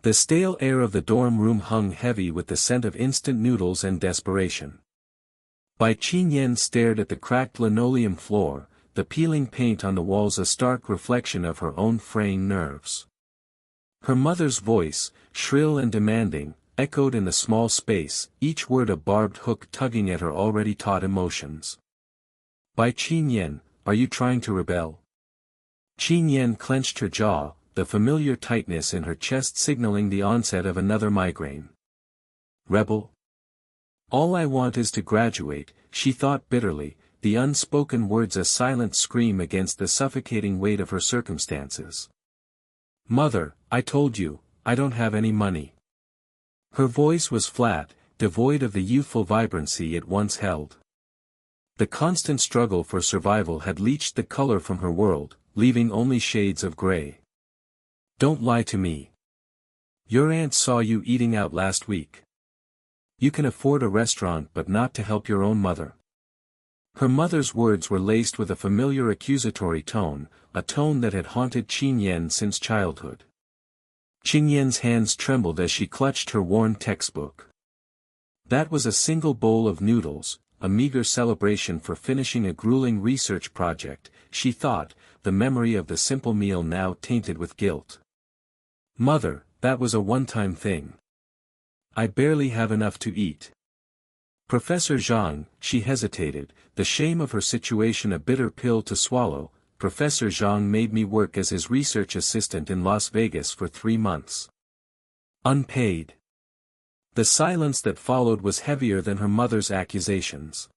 The stale air of the dorm room hung heavy with the scent of instant noodles and desperation. Bai Qinyan stared at the cracked linoleum floor, the peeling paint on the walls a stark reflection of her own fraying nerves. Her mother's voice, shrill and demanding, echoed in the small space, each word a barbed hook tugging at her already taut emotions. Bai Qinyan, are you trying to rebel? Qinyan clenched her jaw, the familiar tightness in her chest signaling the onset of another migraine. Rebel? All I want is to graduate, she thought bitterly, the unspoken words a silent scream against the suffocating weight of her circumstances. Mother, I told you, I don't have any money. Her voice was flat, devoid of the youthful vibrancy it once held. The constant struggle for survival had leached the color from her world, leaving only shades of gray. Don't lie to me. Your aunt saw you eating out last week. You can afford a restaurant but not to help your own mother. Her mother's words were laced with a familiar accusatory tone, a tone that had haunted Qinyan since childhood. Qinyan's hands trembled as she clutched her worn textbook. That was a single bowl of noodles, a meager celebration for finishing a grueling research project, she thought, the memory of the simple meal now tainted with guilt. Mother, that was a one-time thing. I barely have enough to eat. Professor Zhang, she hesitated, the shame of her situation a bitter pill to swallow. Professor Zhang made me work as his research assistant in Las Vegas for 3 months. Unpaid. The silence that followed was heavier than her mother's accusations.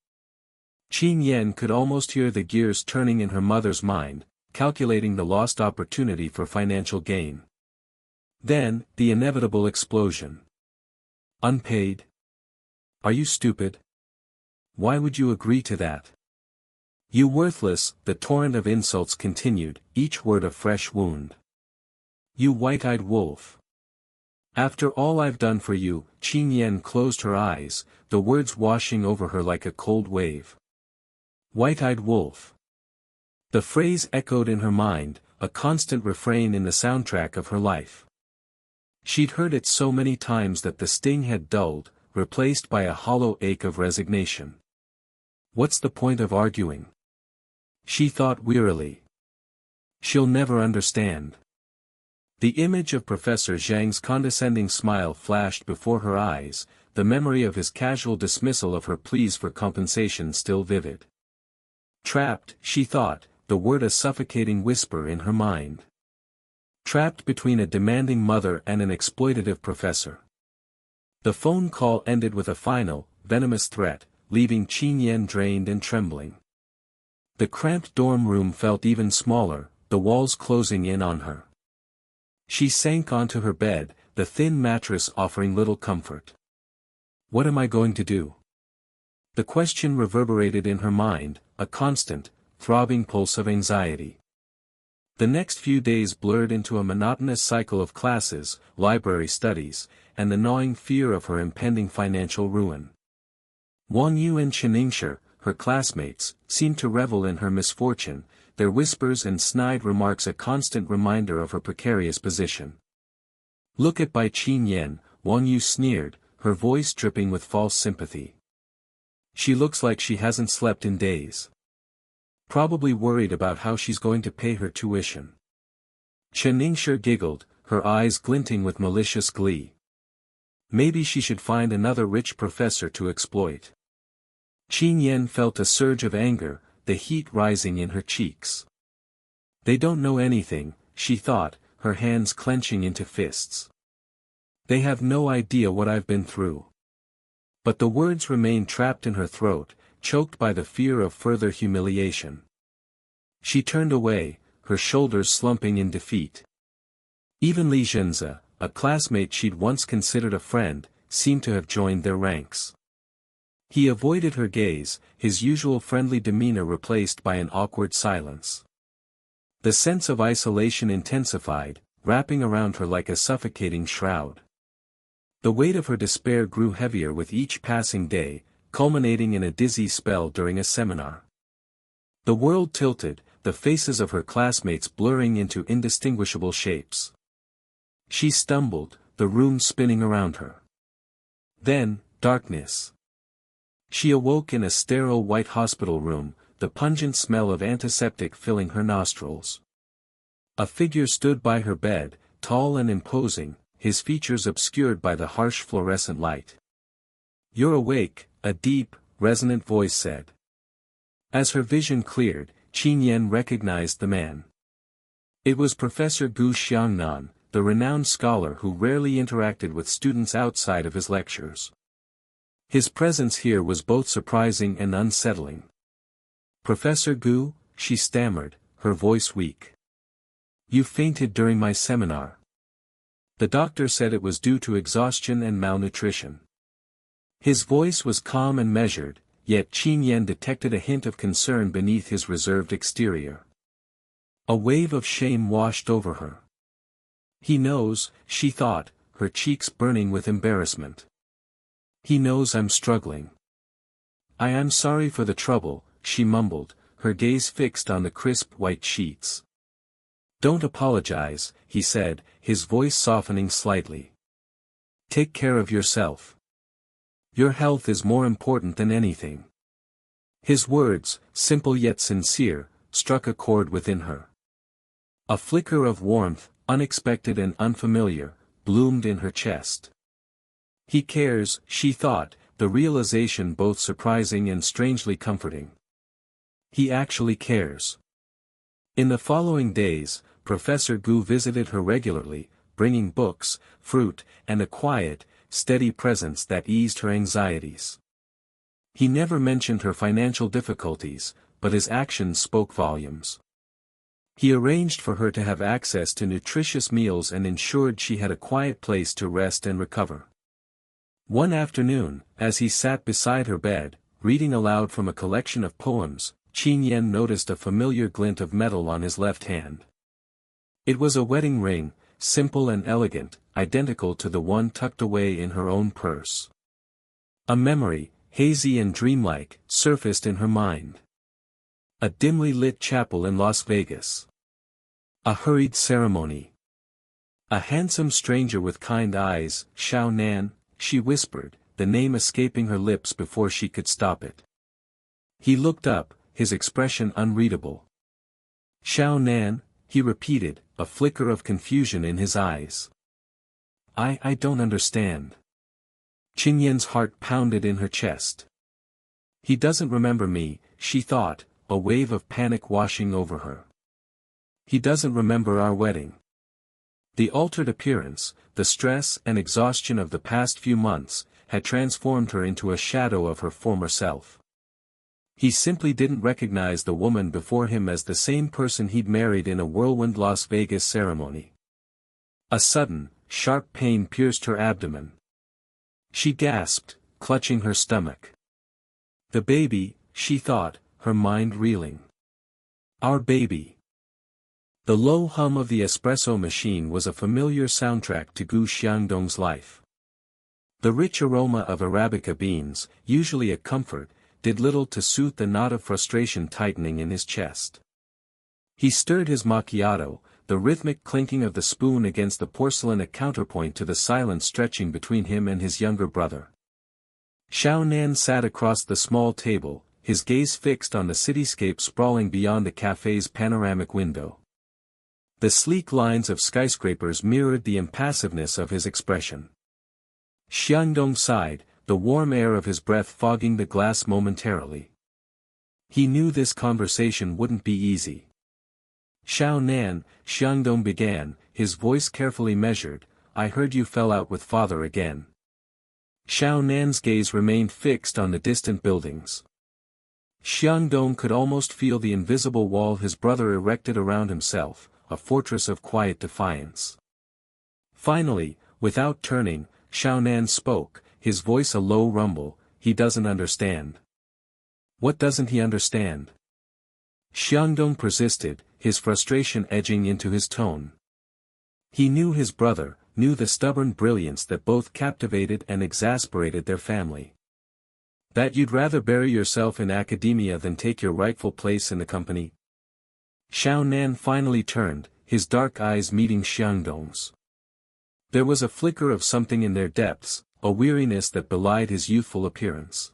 Qinyan could almost hear the gears turning in her mother's mind, calculating the lost opportunity for financial gain. Then, the inevitable explosion. Unpaid? Are you stupid? Why would you agree to that? You worthless, the torrent of insults continued, each word a fresh wound. You white-eyed wolf. After all I've done for you, Qinyan closed her eyes, the words washing over her like a cold wave. White-eyed wolf. The phrase echoed in her mind, a constant refrain in the soundtrack of her life. She'd heard it so many times that the sting had dulled, replaced by a hollow ache of resignation. What's the point of arguing? She thought wearily. She'll never understand. The image of Professor Zhang's condescending smile flashed before her eyes, the memory of his casual dismissal of her pleas for compensation still vivid. Trapped, she thought, the word a suffocating whisper in her mind. Trapped between a demanding mother and an exploitative professor. The phone call ended with a final, venomous threat, leaving Qinyan drained and trembling. The cramped dorm room felt even smaller, the walls closing in on her. She sank onto her bed, the thin mattress offering little comfort. What am I going to do? The question reverberated in her mind, a constant, throbbing pulse of anxiety. The next few days blurred into a monotonous cycle of classes, library studies, and the gnawing fear of her impending financial ruin. Wang Yu and Chen, her classmates, seemed to revel in her misfortune, their whispers and snide remarks a constant reminder of her precarious position. Look at Bai Qinyan, Wang Yu sneered, her voice dripping with false sympathy. She looks like she hasn't slept in days. Probably worried about how she's going to pay her tuition. Chen giggled, her eyes glinting with malicious glee. Maybe she should find another rich professor to exploit. Qinyan felt a surge of anger, the heat rising in her cheeks. They don't know anything, she thought, her hands clenching into fists. They have no idea what I've been through. But the words remained trapped in her throat, choked by the fear of further humiliation. She turned away, her shoulders slumping in defeat. Even Li Zhenze, a classmate she'd once considered a friend, seemed to have joined their ranks. He avoided her gaze, his usual friendly demeanor replaced by an awkward silence. The sense of isolation intensified, wrapping around her like a suffocating shroud. The weight of her despair grew heavier with each passing day, culminating in a dizzy spell during a seminar. The world tilted, the faces of her classmates blurring into indistinguishable shapes. She stumbled, the room spinning around her. Then, darkness. She awoke in a sterile white hospital room, the pungent smell of antiseptic filling her nostrils. A figure stood by her bed, tall and imposing, his features obscured by the harsh fluorescent light. "You're awake," a deep, resonant voice said. As her vision cleared, Qin Yan recognized the man. It was Professor Gu Xiangnan, the renowned scholar who rarely interacted with students outside of his lectures. His presence here was both surprising and unsettling. "Professor Gu," she stammered, her voice weak. "You fainted during my seminar." The doctor said it was due to exhaustion and malnutrition. His voice was calm and measured, yet Qin Yan detected a hint of concern beneath his reserved exterior. A wave of shame washed over her. "He knows," she thought, her cheeks burning with embarrassment. "He knows I'm struggling. I am sorry for the trouble," she mumbled, her gaze fixed on the crisp white sheets. "Don't apologize," he said, his voice softening slightly. "Take care of yourself. Your health is more important than anything." His words, simple yet sincere, struck a chord within her. A flicker of warmth, unexpected and unfamiliar, bloomed in her chest. He cares, she thought, the realization both surprising and strangely comforting. He actually cares. In the following days, Professor Gu visited her regularly, bringing books, fruit, and a quiet, steady presence that eased her anxieties. He never mentioned her financial difficulties, but his actions spoke volumes. He arranged for her to have access to nutritious meals and ensured she had a quiet place to rest and recover. One afternoon, as he sat beside her bed, reading aloud from a collection of poems, Qin Yan noticed a familiar glint of metal on his left hand. It was a wedding ring, simple and elegant, identical to the one tucked away in her own purse. A memory, hazy and dreamlike, surfaced in her mind. A dimly lit chapel in Las Vegas. A hurried ceremony. A handsome stranger with kind eyes, Xiao Nan, she whispered, the name escaping her lips before she could stop it. He looked up, his expression unreadable. "Xiao Nan," he repeated, a flicker of confusion in his eyes. I don't understand." Qin Yan's heart pounded in her chest. "He doesn't remember me," she thought, a wave of panic washing over her. "He doesn't remember our wedding." The altered appearance, the stress and exhaustion of the past few months, had transformed her into a shadow of her former self. He simply didn't recognize the woman before him as the same person he'd married in a whirlwind Las Vegas ceremony. A sudden, sharp pain pierced her abdomen. She gasped, clutching her stomach. The baby, she thought, her mind reeling. Our baby. The low hum of the espresso machine was a familiar soundtrack to Gu Xiangdong's life. The rich aroma of Arabica beans, usually a comfort, did little to soothe the knot of frustration tightening in his chest. He stirred his macchiato, the rhythmic clinking of the spoon against the porcelain a counterpoint to the silence stretching between him and his younger brother. Xiao Nan sat across the small table, his gaze fixed on the cityscape sprawling beyond the cafe's panoramic window. The sleek lines of skyscrapers mirrored the impassiveness of his expression. Xiangdong sighed, the warm air of his breath fogging the glass momentarily. He knew this conversation wouldn't be easy. "Xiao Nan," Xiangdong began, his voice carefully measured, "I heard you fell out with father again." Xiao Nan's gaze remained fixed on the distant buildings. Xiangdong could almost feel the invisible wall his brother erected around himself, a fortress of quiet defiance. Finally, without turning, Xiao Nan spoke, his voice a low rumble, "He doesn't understand." "What doesn't he understand?" Xiangdong persisted, his frustration edging into his tone. He knew his brother, knew the stubborn brilliance that both captivated and exasperated their family. "That you'd rather bury yourself in academia than take your rightful place in the company?" Xiao Nan finally turned, his dark eyes meeting Xiangdong's. There was a flicker of something in their depths, a weariness that belied his youthful appearance.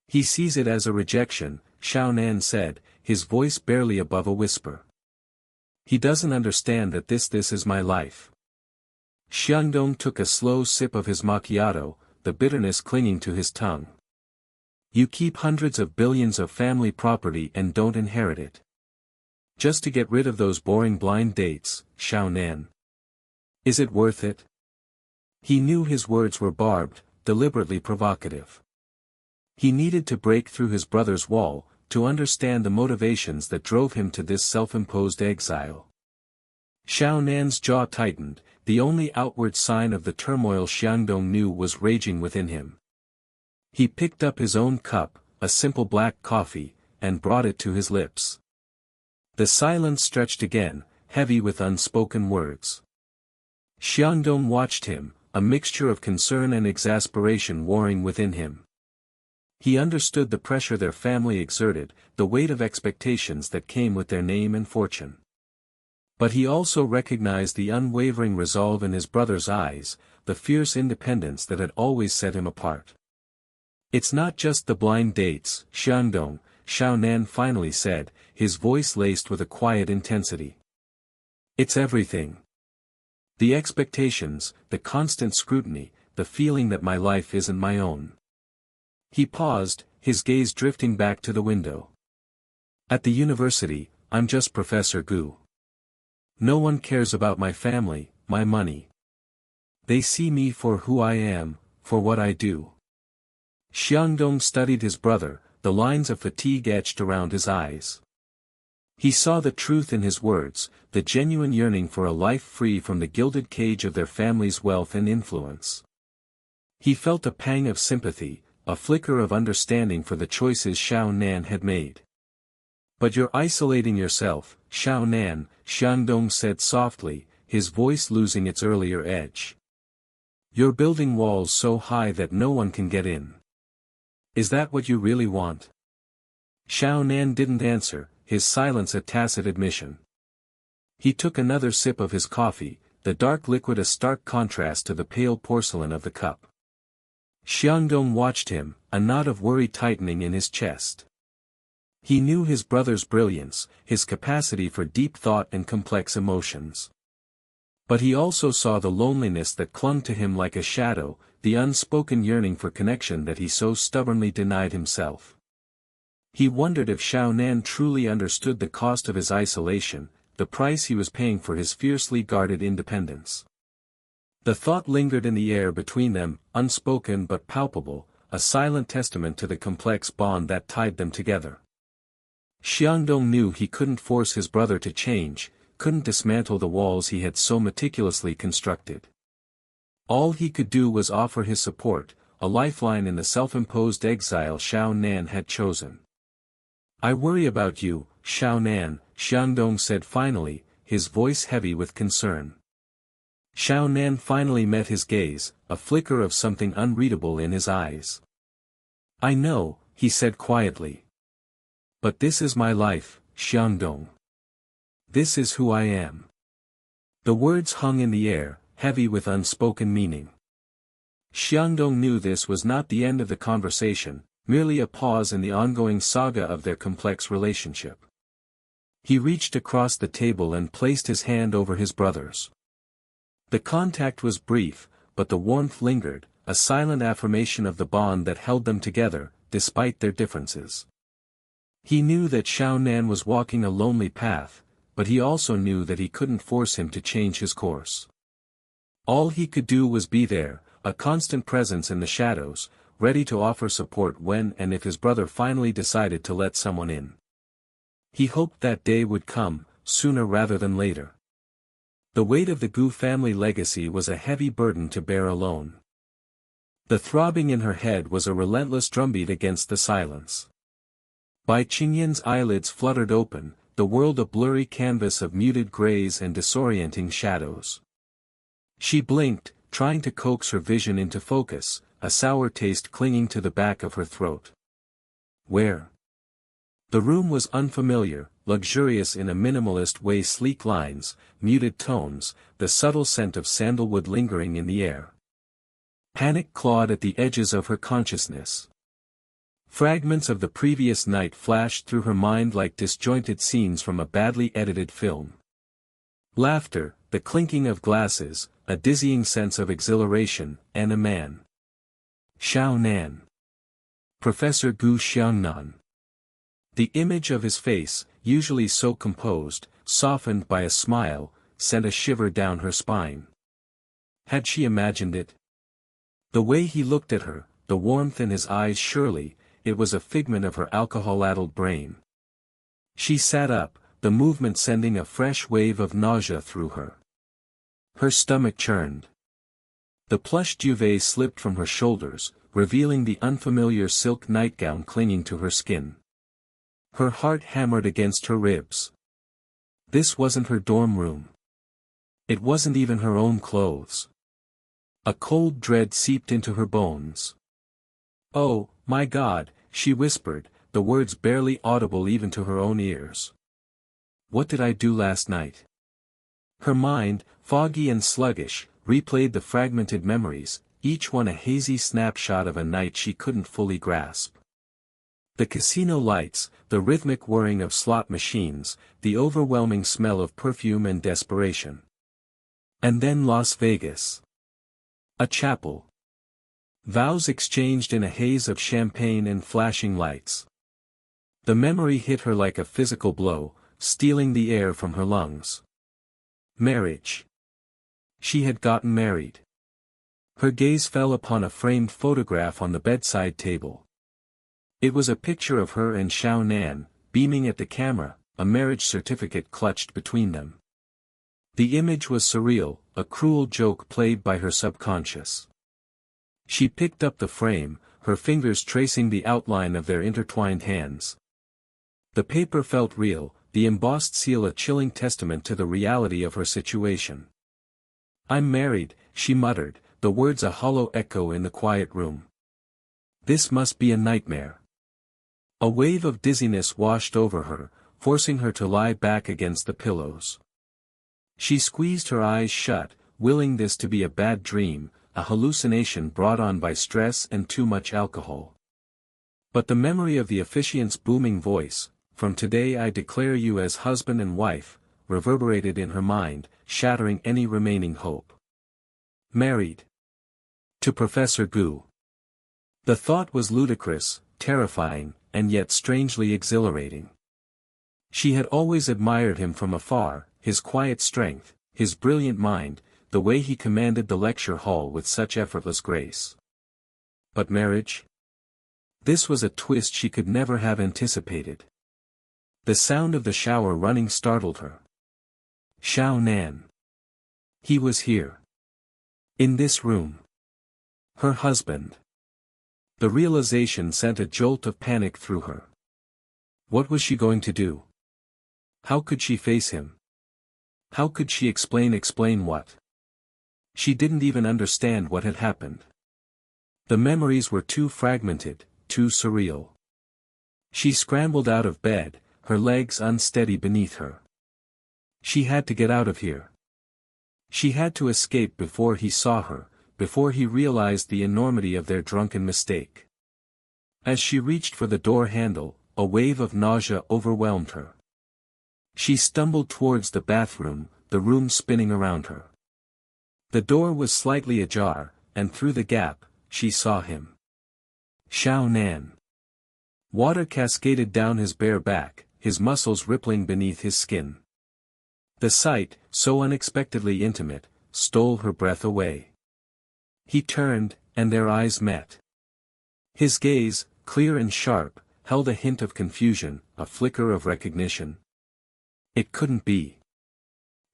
He sees it as a rejection, Xiao Nan said, his voice barely above a whisper. He doesn't understand that this is my life. Xiangdong took a slow sip of his macchiato, the bitterness clinging to his tongue. You keep hundreds of billions of family property and don't inherit it. Just to get rid of those boring blind dates, Xiao Nan. Is it worth it? He knew his words were barbed, deliberately provocative. He needed to break through his brother's wall, to understand the motivations that drove him to this self-imposed exile. Xiao Nan's jaw tightened, the only outward sign of the turmoil Xiangdong knew was raging within him. He picked up his own cup, a simple black coffee, and brought it to his lips. The silence stretched again, heavy with unspoken words. Xiangdong watched him, a mixture of concern and exasperation warring within him. He understood the pressure their family exerted, the weight of expectations that came with their name and fortune. But he also recognized the unwavering resolve in his brother's eyes, the fierce independence that had always set him apart. It's not just the blind dates, Xiangdong, Xiao Nan finally said, his voice laced with a quiet intensity. It's everything. The expectations, the constant scrutiny, the feeling that my life isn't my own. He paused, his gaze drifting back to the window. At the university, I'm just Professor Gu. No one cares about my family, my money. They see me for who I am, for what I do. Xiangdong studied his brother, the lines of fatigue etched around his eyes. He saw the truth in his words, the genuine yearning for a life free from the gilded cage of their family's wealth and influence. He felt a pang of sympathy, a flicker of understanding for the choices Xiao Nan had made. But you're isolating yourself, Xiao Nan, Xiangdong said softly, his voice losing its earlier edge. You're building walls so high that no one can get in. Is that what you really want? Xiao Nan didn't answer, his silence a tacit admission. He took another sip of his coffee, the dark liquid a stark contrast to the pale porcelain of the cup. Xiangdong watched him, a knot of worry tightening in his chest. He knew his brother's brilliance, his capacity for deep thought and complex emotions. But he also saw the loneliness that clung to him like a shadow, the unspoken yearning for connection that he so stubbornly denied himself. He wondered if Xiao Nan truly understood the cost of his isolation, the price he was paying for his fiercely guarded independence. The thought lingered in the air between them, unspoken but palpable, a silent testament to the complex bond that tied them together. Xiangdong knew he couldn't force his brother to change, couldn't dismantle the walls he had so meticulously constructed. All he could do was offer his support, a lifeline in the self-imposed exile Xiao Nan had chosen. I worry about you, Xiao Nan, Xiangdong said finally, his voice heavy with concern. Xiao Nan finally met his gaze, a flicker of something unreadable in his eyes. I know, he said quietly. But this is my life, Xiangdong. This is who I am. The words hung in the air, heavy with unspoken meaning. Xiangdong knew this was not the end of the conversation, merely a pause in the ongoing saga of their complex relationship. He reached across the table and placed his hand over his brother's. The contact was brief, but the warmth lingered, a silent affirmation of the bond that held them together, despite their differences. He knew that Xiao Nan was walking a lonely path, but he also knew that he couldn't force him to change his course. All he could do was be there, a constant presence in the shadows, ready to offer support when and if his brother finally decided to let someone in. He hoped that day would come, sooner rather than later. The weight of the Gu family legacy was a heavy burden to bear alone. The throbbing in her head was a relentless drumbeat against the silence. Bai Qingyan's eyelids fluttered open, the world a blurry canvas of muted grays and disorienting shadows. She blinked, trying to coax her vision into focus, a sour taste clinging to the back of her throat. Where? The room was unfamiliar, luxurious in a minimalist way, sleek lines, muted tones, the subtle scent of sandalwood lingering in the air. Panic clawed at the edges of her consciousness. Fragments of the previous night flashed through her mind like disjointed scenes from a badly edited film. Laughter, the clinking of glasses, a dizzying sense of exhilaration, and a man. Xiao Nan. Professor Gu Xiangnan. The image of his face, usually so composed, softened by a smile, sent a shiver down her spine. Had she imagined it? The way he looked at her, the warmth in his eyes, surely, it was a figment of her alcohol-addled brain. She sat up, the movement sending a fresh wave of nausea through her. Her stomach churned. The plush duvet slipped from her shoulders, revealing the unfamiliar silk nightgown clinging to her skin. Her heart hammered against her ribs. This wasn't her dorm room. It wasn't even her own clothes. A cold dread seeped into her bones. "Oh, my God," she whispered, the words barely audible even to her own ears. "What did I do last night?" Her mind, foggy and sluggish, replayed the fragmented memories, each one a hazy snapshot of a night she couldn't fully grasp. The casino lights, the rhythmic whirring of slot machines, the overwhelming smell of perfume and desperation. And then Las Vegas. A chapel. Vows exchanged in a haze of champagne and flashing lights. The memory hit her like a physical blow, stealing the air from her lungs. Marriage. She had gotten married. Her gaze fell upon a framed photograph on the bedside table. It was a picture of her and Xiao Nan, beaming at the camera, a marriage certificate clutched between them. The image was surreal, a cruel joke played by her subconscious. She picked up the frame, her fingers tracing the outline of their intertwined hands. The paper felt real, the embossed seal a chilling testament to the reality of her situation. "I'm married," she muttered, the words a hollow echo in the quiet room. This must be a nightmare. A wave of dizziness washed over her, forcing her to lie back against the pillows. She squeezed her eyes shut, willing this to be a bad dream, a hallucination brought on by stress and too much alcohol. But the memory of the officiant's booming voice, "From today I declare you as husband and wife," reverberated in her mind, shattering any remaining hope. Married. To Professor Gu. The thought was ludicrous, terrifying, and yet strangely exhilarating. She had always admired him from afar, his quiet strength, his brilliant mind, the way he commanded the lecture hall with such effortless grace. But marriage? This was a twist she could never have anticipated. The sound of the shower running startled her. Xiao Nan. He was here. In this room. Her husband. The realization sent a jolt of panic through her. What was she going to do? How could she face him? How could she explain what? She didn't even understand what had happened. The memories were too fragmented, too surreal. She scrambled out of bed, her legs unsteady beneath her. She had to get out of here. She had to escape before he saw her, before he realized the enormity of their drunken mistake. As she reached for the door handle, a wave of nausea overwhelmed her. She stumbled towards the bathroom, the room spinning around her. The door was slightly ajar, and through the gap, she saw him. Xiao Nan. Water cascaded down his bare back, his muscles rippling beneath his skin. The sight, so unexpectedly intimate, stole her breath away. He turned, and their eyes met. His gaze, clear and sharp, held a hint of confusion, a flicker of recognition. It couldn't be.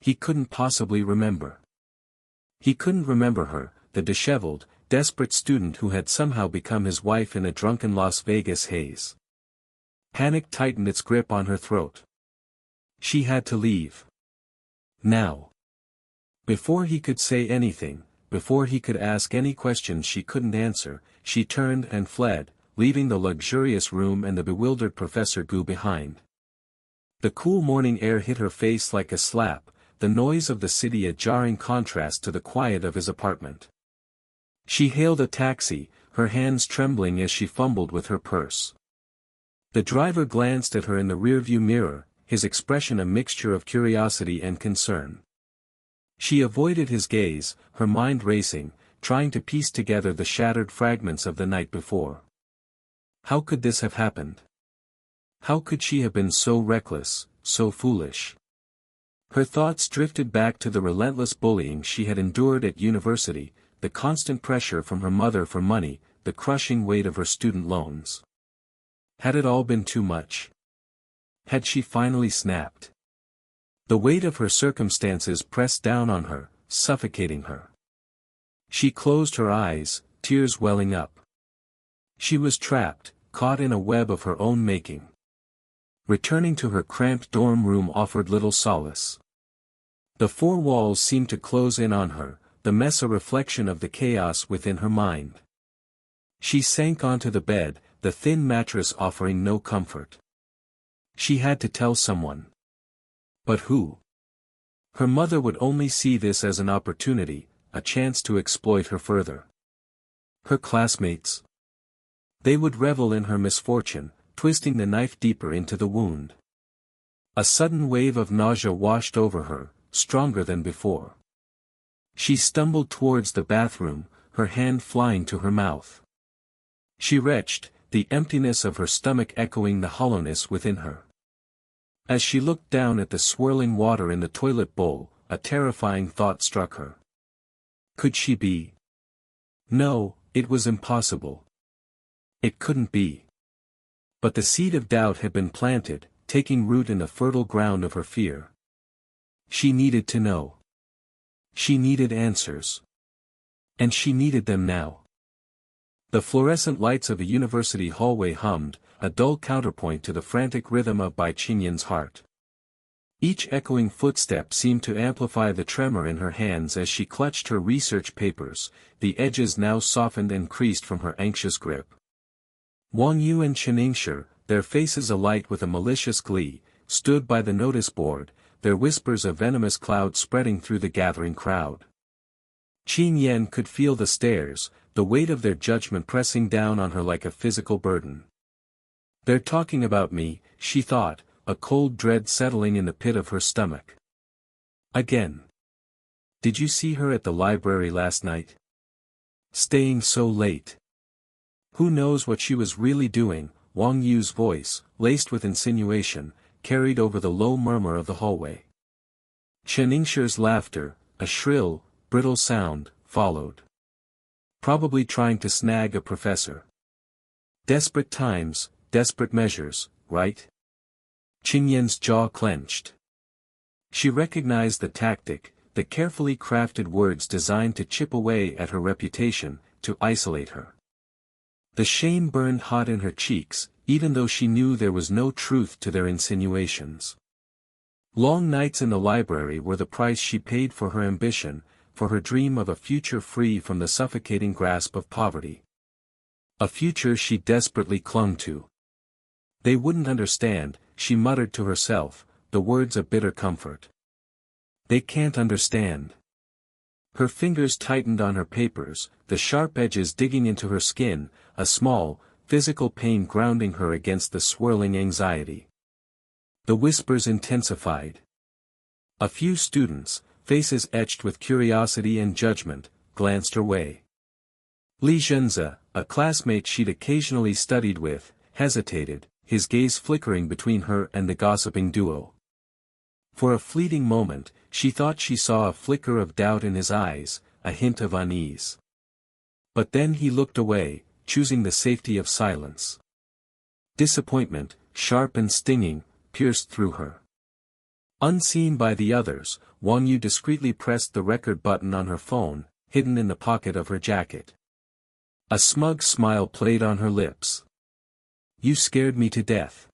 He couldn't possibly remember. He couldn't remember her, the disheveled, desperate student who had somehow become his wife in a drunken Las Vegas haze. Panic tightened its grip on her throat. She had to leave. Now. Before he could say anything, before he could ask any questions she couldn't answer, she turned and fled, leaving the luxurious room and the bewildered Professor Gu behind. The cool morning air hit her face like a slap, the noise of the city a jarring contrast to the quiet of his apartment. She hailed a taxi, her hands trembling as she fumbled with her purse. The driver glanced at her in the rearview mirror, his expression a mixture of curiosity and concern. She avoided his gaze, her mind racing, trying to piece together the shattered fragments of the night before. How could this have happened? How could she have been so reckless, so foolish? Her thoughts drifted back to the relentless bullying she had endured at university, the constant pressure from her mother for money, the crushing weight of her student loans. Had it all been too much? Had she finally snapped? The weight of her circumstances pressed down on her, suffocating her. She closed her eyes, tears welling up. She was trapped, caught in a web of her own making. Returning to her cramped dorm room offered little solace. The four walls seemed to close in on her, the mess a reflection of the chaos within her mind. She sank onto the bed, the thin mattress offering no comfort. She had to tell someone. But who? Her mother would only see this as an opportunity, a chance to exploit her further. Her classmates? They would revel in her misfortune, twisting the knife deeper into the wound. A sudden wave of nausea washed over her, stronger than before. She stumbled towards the bathroom, her hand flying to her mouth. She retched, the emptiness of her stomach echoing the hollowness within her. As she looked down at the swirling water in the toilet bowl, a terrifying thought struck her. Could she be? No, it was impossible. It couldn't be. But the seed of doubt had been planted, taking root in the fertile ground of her fear. She needed to know. She needed answers. And she needed them now. The fluorescent lights of a university hallway hummed, a dull counterpoint to the frantic rhythm of Bai Qingyan's heart. Each echoing footstep seemed to amplify the tremor in her hands as she clutched her research papers, the edges now softened and creased from her anxious grip. Wang Yu and Chen Yingshi, their faces alight with a malicious glee, stood by the notice board, their whispers a venomous cloud spreading through the gathering crowd. Qin Yan could feel the stares, the weight of their judgment pressing down on her like a physical burden. They're talking about me, she thought, a cold dread settling in the pit of her stomach. Again. Did you see her at the library last night? Staying so late. Who knows what she was really doing? Wang Yu's voice, laced with insinuation, carried over the low murmur of the hallway. Chen Yingshi's laughter, a shrill, brittle sound, followed. Probably trying to snag a professor. Desperate times, desperate measures, right? Qin Yan's jaw clenched. She recognized the tactic, the carefully crafted words designed to chip away at her reputation, to isolate her. The shame burned hot in her cheeks, even though she knew there was no truth to their insinuations. Long nights in the library were the price she paid for her ambition, for her dream of a future free from the suffocating grasp of poverty. A future she desperately clung to. They wouldn't understand, she muttered to herself, the words of bitter comfort. They can't understand. Her fingers tightened on her papers, the sharp edges digging into her skin, a small, physical pain grounding her against the swirling anxiety. The whispers intensified. A few students, faces etched with curiosity and judgment, glanced her way. Li Zhenze, a classmate she'd occasionally studied with, hesitated, his gaze flickering between her and the gossiping duo. For a fleeting moment, she thought she saw a flicker of doubt in his eyes, a hint of unease. But then he looked away, choosing the safety of silence. Disappointment, sharp and stinging, pierced through her. Unseen by the others, Wang Yu discreetly pressed the record button on her phone, hidden in the pocket of her jacket. A smug smile played on her lips. You scared me to death.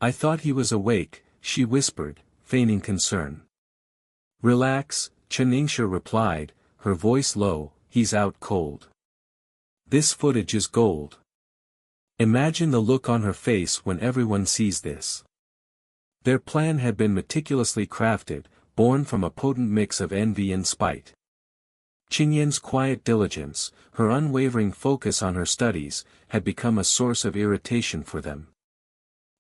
I thought he was awake, she whispered, feigning concern. Relax, Chen Yingshi replied, her voice low, he's out cold. This footage is gold. Imagine the look on her face when everyone sees this. Their plan had been meticulously crafted, born from a potent mix of envy and spite. Qingyan's quiet diligence, her unwavering focus on her studies, had become a source of irritation for them.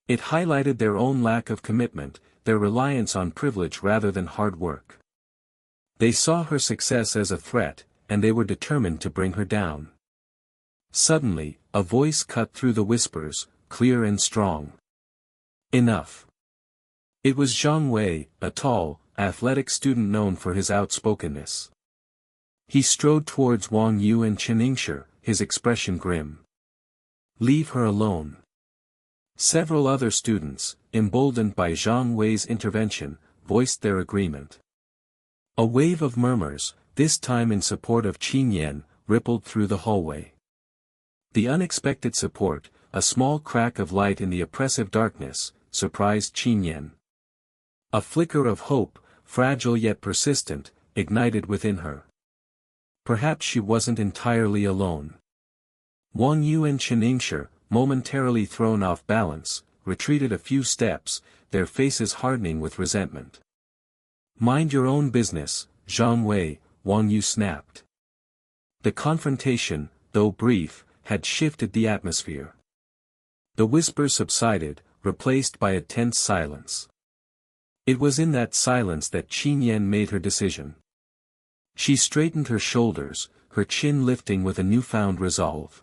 It highlighted their own lack of commitment, their reliance on privilege rather than hard work. They saw her success as a threat, and they were determined to bring her down. Suddenly, a voice cut through the whispers, clear and strong. Enough. It was Zhang Wei, a tall, athletic student known for his outspokenness. He strode towards Wang Yu and Chen Yingshi, his expression grim. Leave her alone. Several other students, emboldened by Zhang Wei's intervention, voiced their agreement. A wave of murmurs, this time in support of Qingyan, rippled through the hallway. The unexpected support, a small crack of light in the oppressive darkness, surprised Qingyan. A flicker of hope, fragile yet persistent, ignited within her. Perhaps she wasn't entirely alone. Wang Yu and Chen Yingshi, momentarily thrown off balance, retreated a few steps, their faces hardening with resentment. Mind your own business, Zhang Wei, Wang Yu snapped. The confrontation, though brief, had shifted the atmosphere. The whispers subsided, replaced by a tense silence. It was in that silence that Qingyan made her decision. She straightened her shoulders, her chin lifting with a newfound resolve.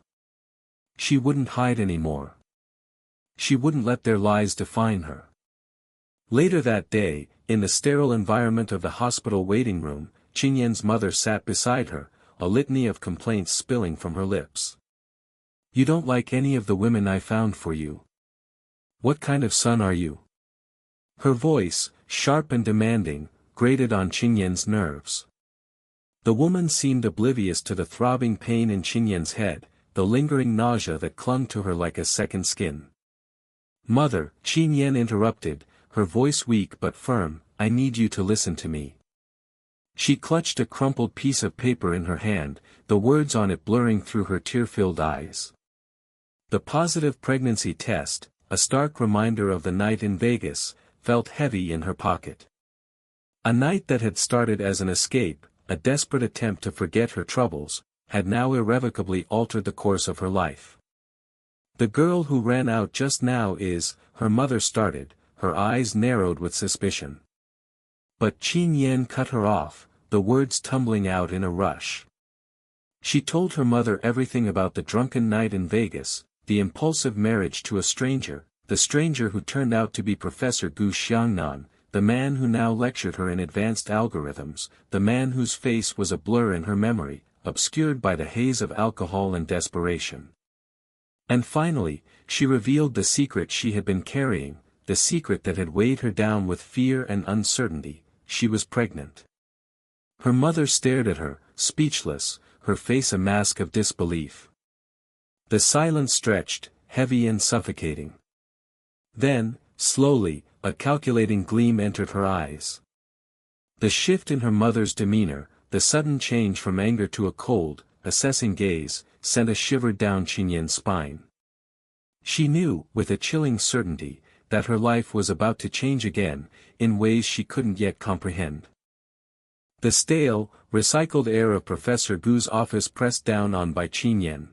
She wouldn't hide anymore. She wouldn't let their lies define her. Later that day, in the sterile environment of the hospital waiting room, Qingyan's mother sat beside her, a litany of complaints spilling from her lips. You don't like any of the women I found for you. What kind of son are you? Her voice, sharp and demanding, grated on Qingyan's nerves. The woman seemed oblivious to the throbbing pain in Qingyan's head, the lingering nausea that clung to her like a second skin. Mother, Qingyan interrupted, her voice weak but firm, I need you to listen to me. She clutched a crumpled piece of paper in her hand, the words on it blurring through her tear-filled eyes. The positive pregnancy test, a stark reminder of the night in Vegas, felt heavy in her pocket. A night that had started as an escape, a desperate attempt to forget her troubles, had now irrevocably altered the course of her life. The girl who ran out just now is, her mother started, her eyes narrowed with suspicion. But Qingyan cut her off, the words tumbling out in a rush. She told her mother everything about the drunken night in Vegas, the impulsive marriage to a stranger, the stranger who turned out to be Professor Gu Xiangnan, the man who now lectured her in advanced algorithms, the man whose face was a blur in her memory, obscured by the haze of alcohol and desperation. And finally, she revealed the secret she had been carrying, the secret that had weighed her down with fear and uncertainty. She was pregnant. Her mother stared at her, speechless, her face a mask of disbelief. The silence stretched, heavy and suffocating. Then, slowly, a calculating gleam entered her eyes. The shift in her mother's demeanor, the sudden change from anger to a cold, assessing gaze, sent a shiver down Qingyan's spine. She knew, with a chilling certainty, that her life was about to change again, in ways she couldn't yet comprehend. The stale, recycled air of Professor Gu's office pressed down on by Qingyan.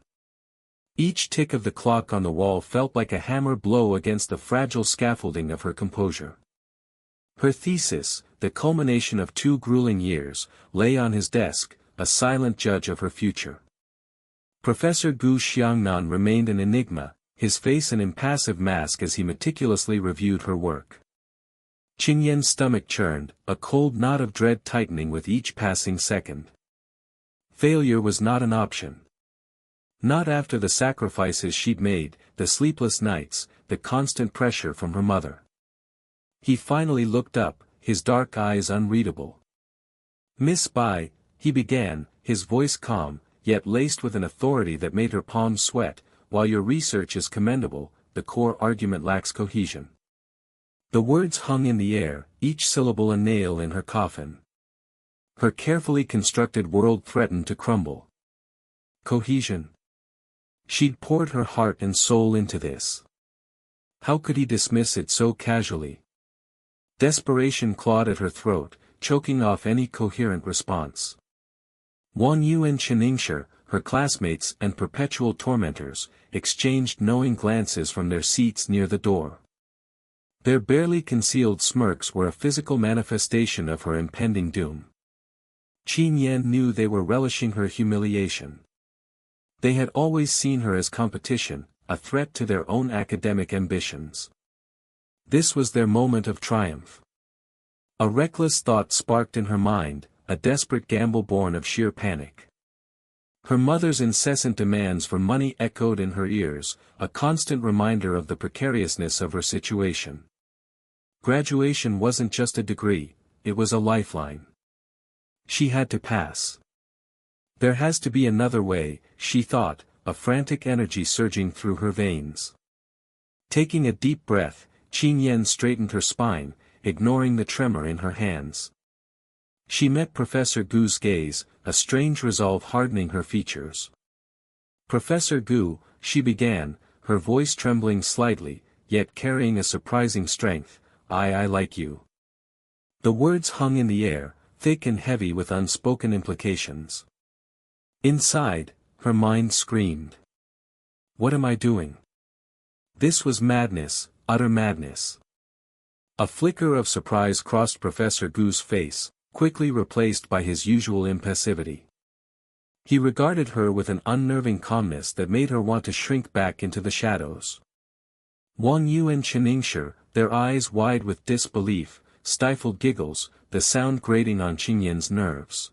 Each tick of the clock on the wall felt like a hammer blow against the fragile scaffolding of her composure. Her thesis, the culmination of 2 grueling years, lay on his desk, a silent judge of her future. Professor Gu Xiangnan remained an enigma, his face an impassive mask as he meticulously reviewed her work. Qingyan's stomach churned, a cold knot of dread tightening with each passing second. Failure was not an option. Not after the sacrifices she'd made, the sleepless nights, the constant pressure from her mother. He finally looked up, his dark eyes unreadable. Miss Bai, he began, his voice calm, yet laced with an authority that made her palms sweat, while your research is commendable, the core argument lacks cohesion. The words hung in the air, each syllable a nail in her coffin. Her carefully constructed world threatened to crumble. Cohesion. She'd poured her heart and soul into this. How could he dismiss it so casually? Desperation clawed at her throat, choking off any coherent response. Wang Yu and Cheningsher, her classmates and perpetual tormentors, exchanged knowing glances from their seats near the door. Their barely concealed smirks were a physical manifestation of her impending doom. Qin Yan knew they were relishing her humiliation. They had always seen her as competition, a threat to their own academic ambitions. This was their moment of triumph. A reckless thought sparked in her mind, a desperate gamble born of sheer panic. Her mother's incessant demands for money echoed in her ears, a constant reminder of the precariousness of her situation. Graduation wasn't just a degree, it was a lifeline. She had to pass. There has to be another way, she thought, a frantic energy surging through her veins. Taking a deep breath, Qin Yan straightened her spine, ignoring the tremor in her hands. She met Professor Gu's gaze, a strange resolve hardening her features. "Professor Gu," she began, her voice trembling slightly, yet carrying a surprising strength, I like you." The words hung in the air, thick and heavy with unspoken implications. Inside, her mind screamed. What am I doing? This was madness, utter madness. A flicker of surprise crossed Professor Gu's face, quickly replaced by his usual impassivity. He regarded her with an unnerving calmness that made her want to shrink back into the shadows. Wang Yu and Cheningsher, their eyes wide with disbelief, stifled giggles, the sound grating on Qin Yan's nerves.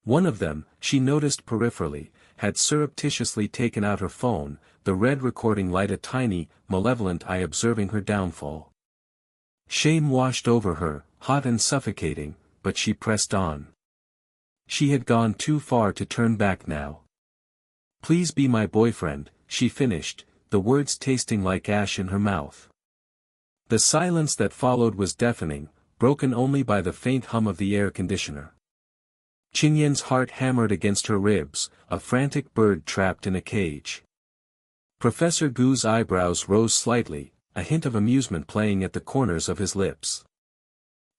One of them, she noticed peripherally, had surreptitiously taken out her phone, the red recording light a tiny, malevolent eye observing her downfall. Shame washed over her, hot and suffocating, but she pressed on. She had gone too far to turn back now. "Please be my boyfriend," she finished, the words tasting like ash in her mouth. The silence that followed was deafening, broken only by the faint hum of the air conditioner. Qin Yan's heart hammered against her ribs, a frantic bird trapped in a cage. Professor Gu's eyebrows rose slightly, a hint of amusement playing at the corners of his lips.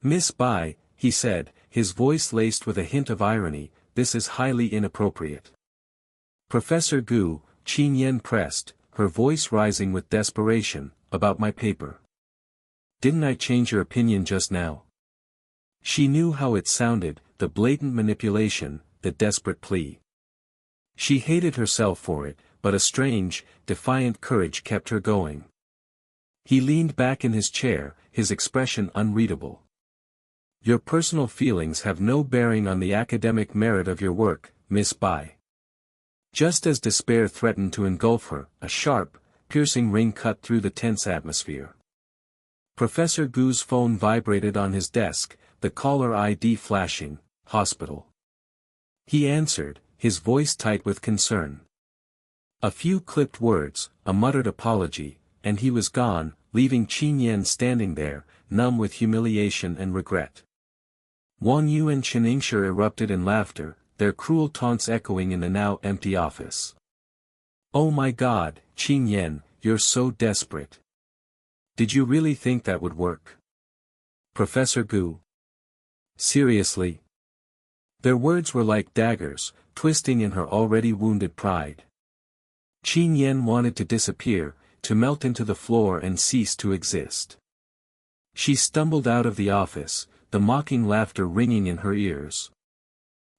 "Miss Bai," he said, his voice laced with a hint of irony, "this is highly inappropriate." "Professor Gu," Qin Yan pressed, her voice rising with desperation, "about my paper. Didn't I change your opinion just now?" She knew how it sounded, the blatant manipulation, the desperate plea. She hated herself for it, but a strange, defiant courage kept her going. He leaned back in his chair, his expression unreadable. "Your personal feelings have no bearing on the academic merit of your work, Miss Bai." Just as despair threatened to engulf her, a sharp, piercing ring cut through the tense atmosphere. Professor Gu's phone vibrated on his desk, the caller ID flashing, "Hospital." He answered, his voice tight with concern. A few clipped words, a muttered apology, and he was gone, leaving Qin Yan standing there, numb with humiliation and regret. Wang Yu and Cheningsher erupted in laughter, their cruel taunts echoing in the now empty office. "Oh my God, Qin Yan, you're so desperate. Did you really think that would work? Professor Gu? Seriously?" Their words were like daggers, twisting in her already wounded pride. Qin Yan wanted to disappear, to melt into the floor and cease to exist. She stumbled out of the office, the mocking laughter ringing in her ears.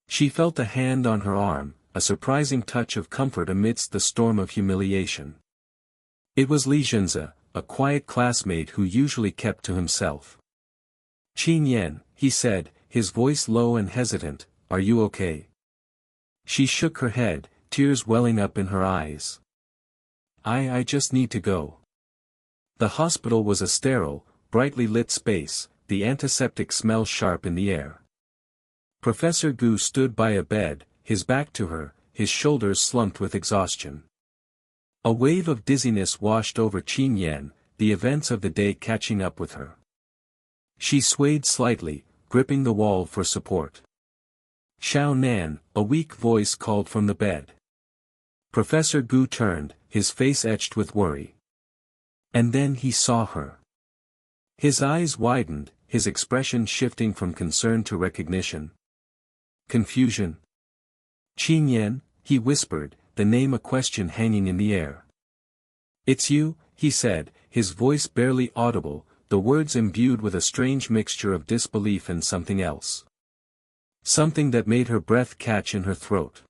She felt a hand on her arm, a surprising touch of comfort amidst the storm of humiliation. It was Li Zhenze, a quiet classmate who usually kept to himself. "Qin Yan," he said, his voice low and hesitant, "are you okay?" She shook her head, tears welling up in her eyes. I just need to go." The hospital was a sterile, brightly lit space, the antiseptic smell sharp in the air. Professor Gu stood by a bed, his back to her, his shoulders slumped with exhaustion. A wave of dizziness washed over Qin Yan, the events of the day catching up with her. She swayed slightly, gripping the wall for support. "Xiao Nan," a weak voice called from the bed. Professor Gu turned, his face etched with worry. And then he saw her. His eyes widened, his expression shifting from concern to recognition. Confusion. Qin Yan, he whispered, the name a question hanging in the air. It's you, he said, his voice barely audible, the words imbued with a strange mixture of disbelief and something else. Something that made her breath catch in her throat.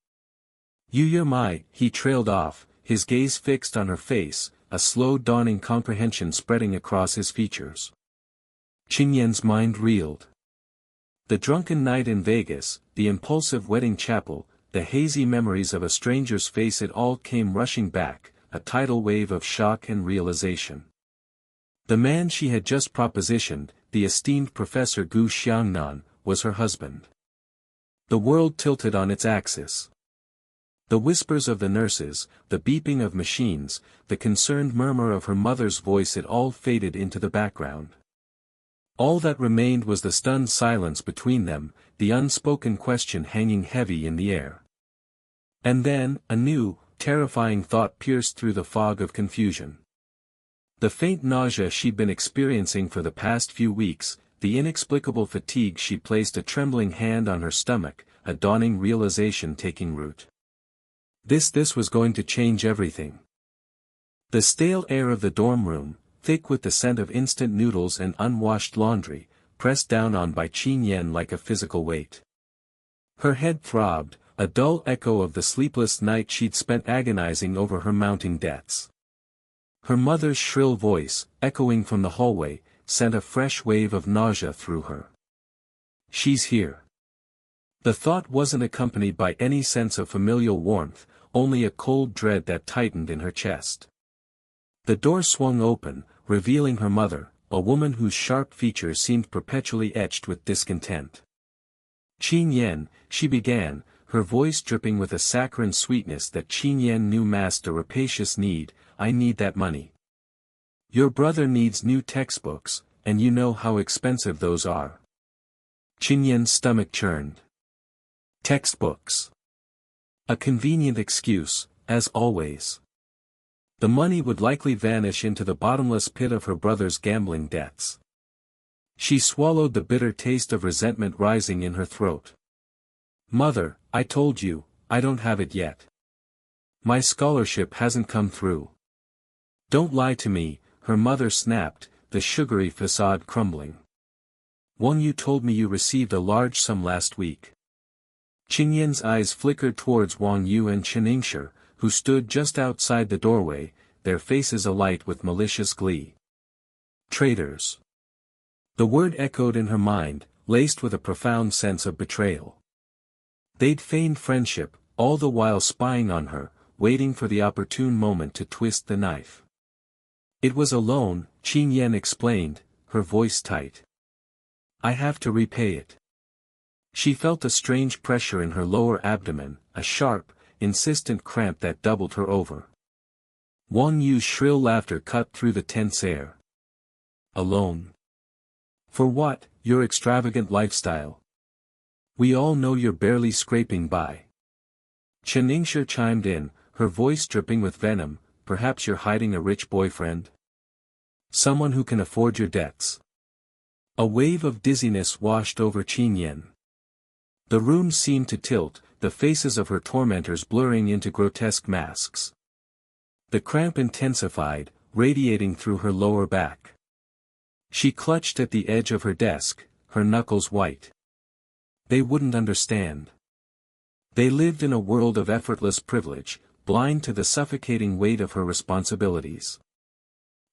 You're my, he trailed off, his gaze fixed on her face, a slow dawning comprehension spreading across his features. Qin Yan's mind reeled. The drunken night in Vegas, the impulsive wedding chapel, the hazy memories of a stranger's face, it all came rushing back, a tidal wave of shock and realization. The man she had just propositioned, the esteemed Professor Gu Xiangnan, was her husband. The world tilted on its axis. The whispers of the nurses, the beeping of machines, the concerned murmur of her mother's voice, it all faded into the background. All that remained was the stunned silence between them, the unspoken question hanging heavy in the air. And then, a new, terrifying thought pierced through the fog of confusion. The faint nausea she'd been experiencing for the past few weeks, the inexplicable fatigue, she placed a trembling hand on her stomach, a dawning realization taking root. This was going to change everything. The stale air of the dorm room, thick with the scent of instant noodles and unwashed laundry, pressed down on by Qin Yan like a physical weight. Her head throbbed, a dull echo of the sleepless night she'd spent agonizing over her mounting debts. Her mother's shrill voice, echoing from the hallway, sent a fresh wave of nausea through her. She's here. The thought wasn't accompanied by any sense of familial warmth, only a cold dread that tightened in her chest. The door swung open, revealing her mother, a woman whose sharp features seemed perpetually etched with discontent. Qin Yan, she began, her voice dripping with a saccharine sweetness that Qin Yan knew masked a rapacious need. I need that money. Your brother needs new textbooks, and you know how expensive those are. Qin Yan's stomach churned. Textbooks. A convenient excuse, as always. The money would likely vanish into the bottomless pit of her brother's gambling debts. She swallowed the bitter taste of resentment rising in her throat. Mother, I told you, I don't have it yet. My scholarship hasn't come through. Don't lie to me, her mother snapped, the sugary facade crumbling. Wang Yu told me you received a large sum last week. Qin Yan's eyes flickered towards Wang Yu and Chen Ningshi, who stood just outside the doorway, their faces alight with malicious glee. Traitors. The word echoed in her mind, laced with a profound sense of betrayal. They'd feigned friendship, all the while spying on her, waiting for the opportune moment to twist the knife. It was a loan, Qin Yan explained, her voice tight. I have to repay it. She felt a strange pressure in her lower abdomen, a sharp, insistent cramp that doubled her over. Wang Yu's shrill laughter cut through the tense air. Alone. For what, your extravagant lifestyle? We all know you're barely scraping by. Chen Ningshi chimed in, her voice dripping with venom. Perhaps you're hiding a rich boyfriend? Someone who can afford your debts. A wave of dizziness washed over Qin Yan. The room seemed to tilt, the faces of her tormentors blurring into grotesque masks. The cramp intensified, radiating through her lower back. She clutched at the edge of her desk, her knuckles white. They wouldn't understand. They lived in a world of effortless privilege, blind to the suffocating weight of her responsibilities.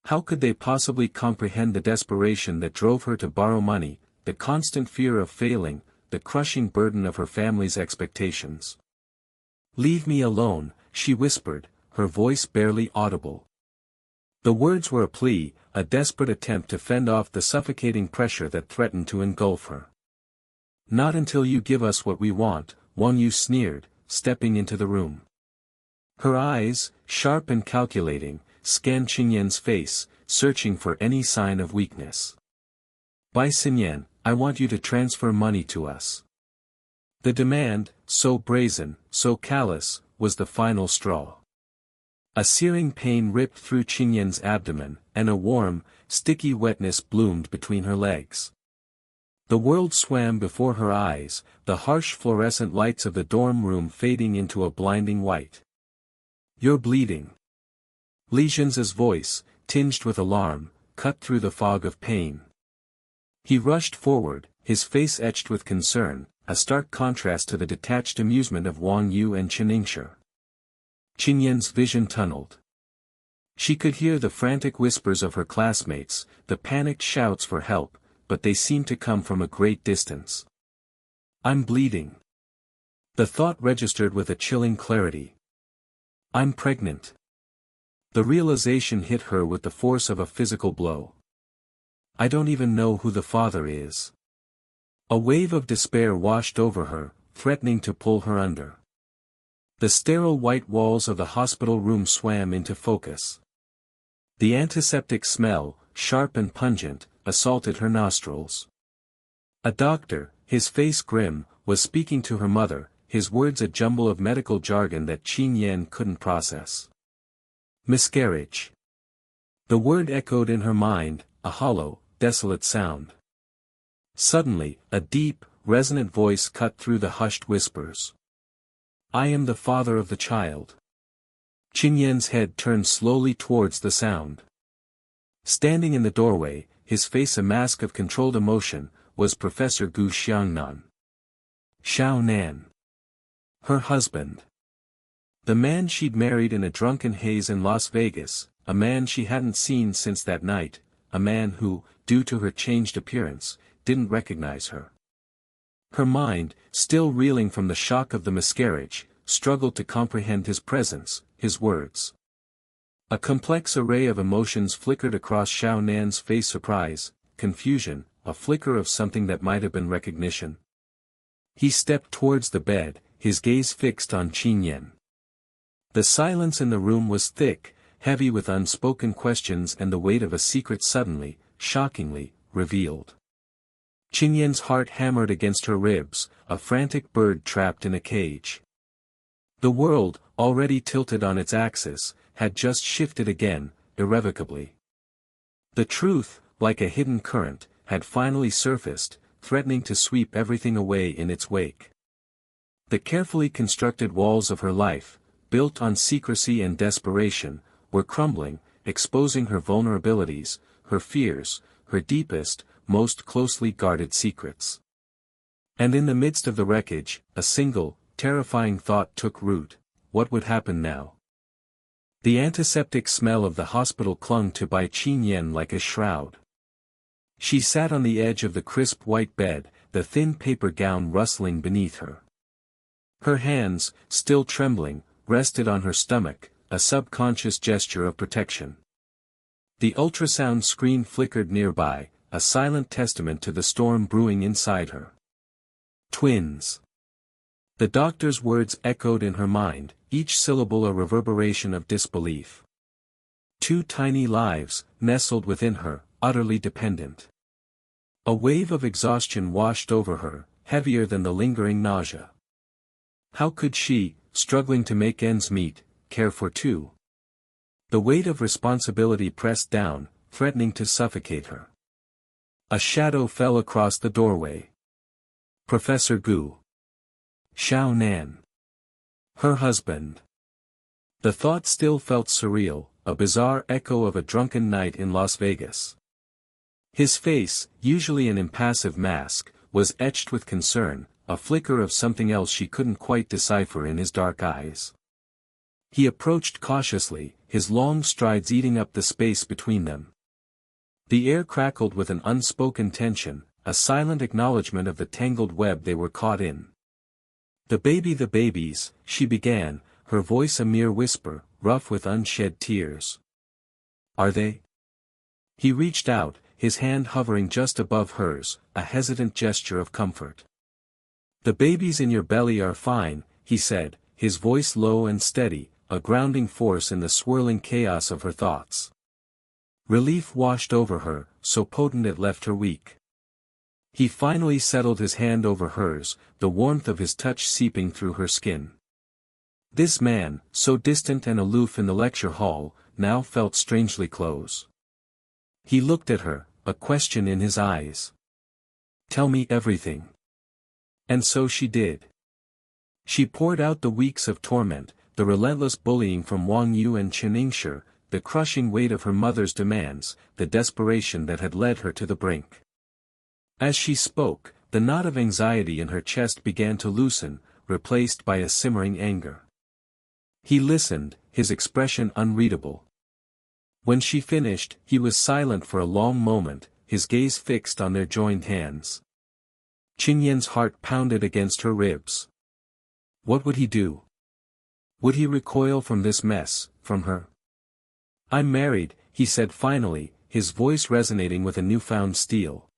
How could they possibly comprehend the desperation that drove her to borrow money, the constant fear of failing, the crushing burden of her family's expectations? Leave me alone, she whispered, her voice barely audible. The words were a plea, a desperate attempt to fend off the suffocating pressure that threatened to engulf her. Not until you give us what we want, Wang Yu sneered, stepping into the room. Her eyes, sharp and calculating, scanned Qin Yan's face, searching for any sign of weakness. By Qin Yan, I want you to transfer money to us. The demand, so brazen, so callous, was the final straw. A searing pain ripped through Qin Yan's abdomen, and a warm, sticky wetness bloomed between her legs. The world swam before her eyes, the harsh fluorescent lights of the dorm room fading into a blinding white. "You're bleeding." Lesion's voice, tinged with alarm, cut through the fog of pain. He rushed forward, his face etched with concern, a stark contrast to the detached amusement of Wang Yu and Chen Yingshi. Qinyan's vision tunneled. She could hear the frantic whispers of her classmates, the panicked shouts for help, but they seemed to come from a great distance. "I'm bleeding." The thought registered with a chilling clarity. "I'm pregnant." The realization hit her with the force of a physical blow. "I don't even know who the father is." A wave of despair washed over her, threatening to pull her under. The sterile white walls of the hospital room swam into focus. The antiseptic smell, sharp and pungent, assaulted her nostrils. A doctor, his face grim, was speaking to her mother, his words a jumble of medical jargon that Qin Yan couldn't process. Miscarriage. The word echoed in her mind, a hollow, desolate sound. Suddenly, a deep, resonant voice cut through the hushed whispers. "I am the father of the child." Qin Yan's head turned slowly towards the sound. Standing in the doorway, his face a mask of controlled emotion, was Professor Gu Xiangnan. Xiaonan. Her husband. The man she'd married in a drunken haze in Las Vegas, a man she hadn't seen since that night, a man who, due to her changed appearance, didn't recognize her. Her mind, still reeling from the shock of the miscarriage, struggled to comprehend his presence, his words. A complex array of emotions flickered across Xiaonan's face: surprise, confusion, a flicker of something that might have been recognition. He stepped towards the bed, his gaze fixed on Qin Yan. The silence in the room was thick, heavy with unspoken questions and the weight of a secret suddenly, shockingly, revealed. Qin Yan's heart hammered against her ribs, a frantic bird trapped in a cage. The world, already tilted on its axis, had just shifted again, irrevocably. The truth, like a hidden current, had finally surfaced, threatening to sweep everything away in its wake. The carefully constructed walls of her life, built on secrecy and desperation, were crumbling, exposing her vulnerabilities, her fears, her deepest, most closely guarded secrets. And in the midst of the wreckage, a single, terrifying thought took root: what would happen now? The antiseptic smell of the hospital clung to Bai Qin Yan like a shroud. She sat on the edge of the crisp white bed, the thin paper gown rustling beneath her. Her hands, still trembling, rested on her stomach, a subconscious gesture of protection. The ultrasound screen flickered nearby, a silent testament to the storm brewing inside her. Twins. The doctor's words echoed in her mind, each syllable a reverberation of disbelief. Two tiny lives, nestled within her, utterly dependent. A wave of exhaustion washed over her, heavier than the lingering nausea. How could she, struggling to make ends meet, care for two? The weight of responsibility pressed down, threatening to suffocate her. A shadow fell across the doorway. Professor Gu. Xiaonan. Her husband. The thought still felt surreal, a bizarre echo of a drunken night in Las Vegas. His face, usually an impassive mask, was etched with concern, a flicker of something else she couldn't quite decipher in his dark eyes. He approached cautiously, his long strides eating up the space between them. The air crackled with an unspoken tension, a silent acknowledgement of the tangled web they were caught in. The babies, she began, her voice a mere whisper, rough with unshed tears. Are they? He reached out, his hand hovering just above hers, a hesitant gesture of comfort. The babies in your belly are fine, he said, his voice low and steady, a grounding force in the swirling chaos of her thoughts. Relief washed over her, so potent it left her weak. He finally settled his hand over hers, the warmth of his touch seeping through her skin. This man, so distant and aloof in the lecture hall, now felt strangely close. He looked at her, a question in his eyes. "Tell me everything." And so she did. She poured out the weeks of torment, the relentless bullying from Wang Yu and Chen Yingshi, the crushing weight of her mother's demands, the desperation that had led her to the brink. As she spoke, the knot of anxiety in her chest began to loosen, replaced by a simmering anger. He listened, his expression unreadable. When she finished, he was silent for a long moment, his gaze fixed on their joined hands. Qin Yan's heart pounded against her ribs. What would he do? Would he recoil from this mess, from her? "I'm married," he said finally, his voice resonating with a newfound steel.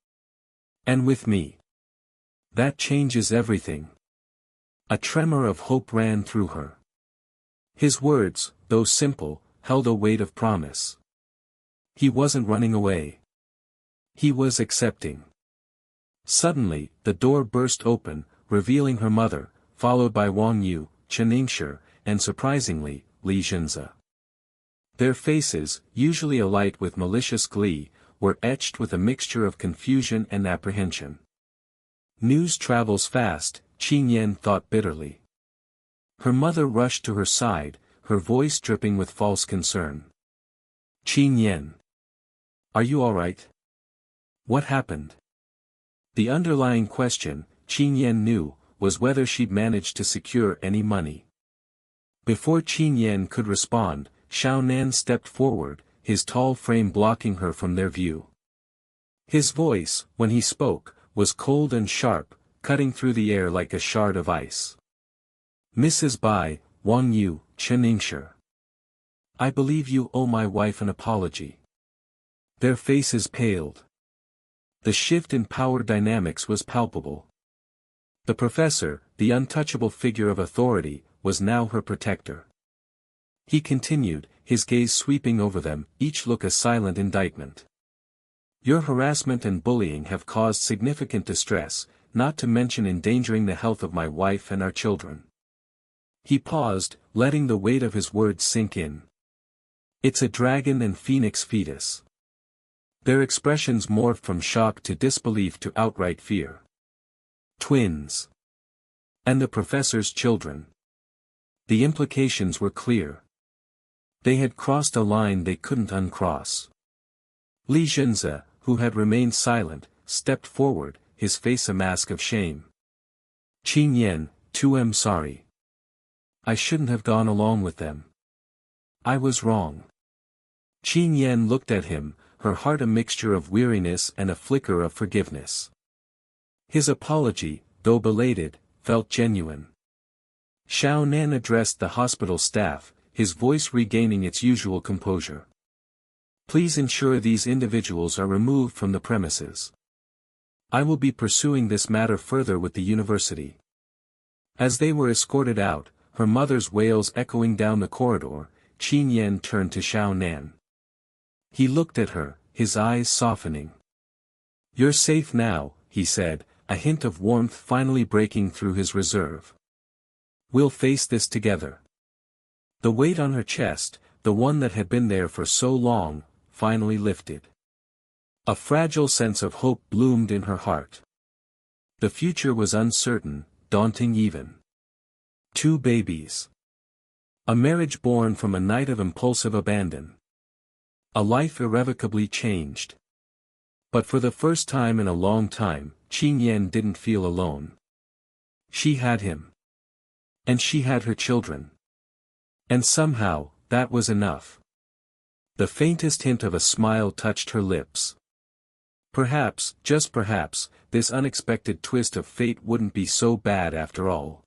"And with me. That changes everything." A tremor of hope ran through her. His words, though simple, held a weight of promise. He wasn't running away. He was accepting. Suddenly, the door burst open, revealing her mother, followed by Wang Yu, Chen Yingshi, and surprisingly, Li Junzi. Their faces, usually alight with malicious glee, were etched with a mixture of confusion and apprehension. News travels fast, Qin Yan thought bitterly. Her mother rushed to her side, her voice dripping with false concern. "Qin Yan. Are you all right? What happened?" The underlying question, Qin Yan knew, was whether she'd managed to secure any money. Before Qin Yan could respond, Xiao Nan stepped forward, his tall frame blocking her from their view. His voice, when he spoke, was cold and sharp, cutting through the air like a shard of ice. "Mrs. Bai, Wang Yu, Chen Yingshi. I believe you owe my wife an apology." Their faces paled. The shift in power dynamics was palpable. The professor, the untouchable figure of authority, was now her protector. He continued, his gaze sweeping over them, each look a silent indictment. "Your harassment and bullying have caused significant distress, not to mention endangering the health of my wife and our children." He paused, letting the weight of his words sink in. "It's a dragon and phoenix fetus." Their expressions morphed from shock to disbelief to outright fear. Twins. And the professor's children. The implications were clear. They had crossed a line they couldn't uncross. Li Junzi, who had remained silent, stepped forward, his face a mask of shame. "Qin Yan, too am sorry. I shouldn't have gone along with them. I was wrong." Qin Yan looked at him, her heart a mixture of weariness and a flicker of forgiveness. His apology, though belated, felt genuine. Xiao Nan addressed the hospital staff, his voice regaining its usual composure. "Please ensure these individuals are removed from the premises. I will be pursuing this matter further with the university." As they were escorted out, her mother's wails echoing down the corridor, Qin Yan turned to Xiao Nan. He looked at her, his eyes softening. "You're safe now," he said, a hint of warmth finally breaking through his reserve. "We'll face this together." The weight on her chest, the one that had been there for so long, finally lifted. A fragile sense of hope bloomed in her heart. The future was uncertain, daunting even. 2 babies. A marriage born from a night of impulsive abandon. A life irrevocably changed. But for the first time in a long time, Qin Yan didn't feel alone. She had him. And she had her children. And somehow, that was enough. The faintest hint of a smile touched her lips. Perhaps, just perhaps, this unexpected twist of fate wouldn't be so bad after all.